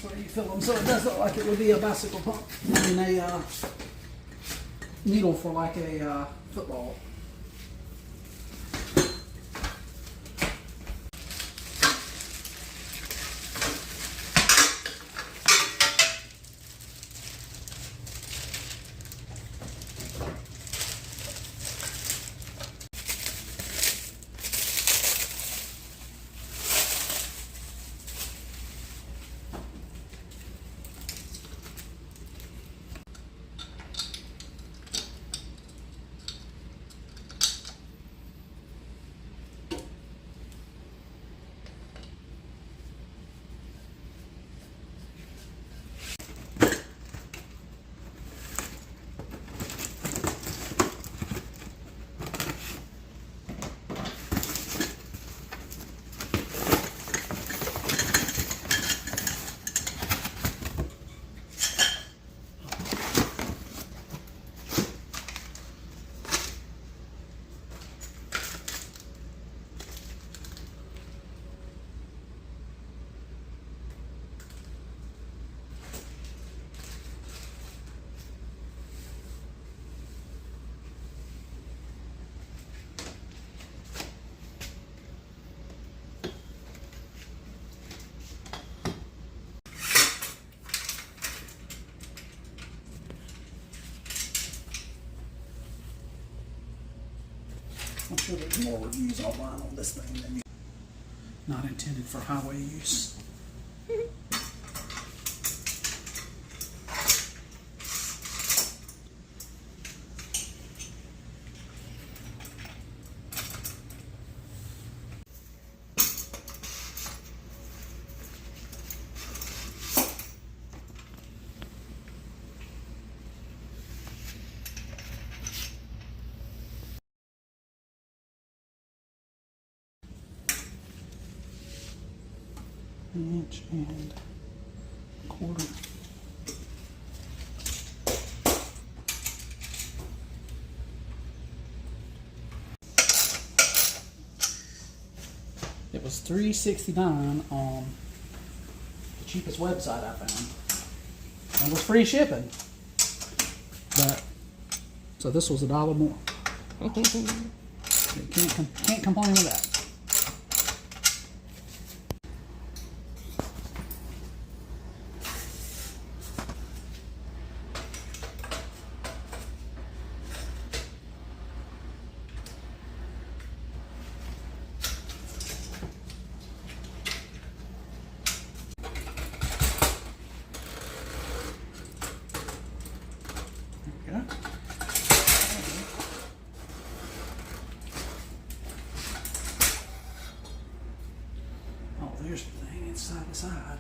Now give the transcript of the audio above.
where you fill them. So it does look like it would be a bicycle pump and a needle for like a football. I'm sure there's more reviews online on this thing than not intended for highway use. Inch and quarter. It was $3.69 on the cheapest website I found. And it was free shipping. But so this was $1 more. Can't complain with that. Oh, there's the thing. It's side to side.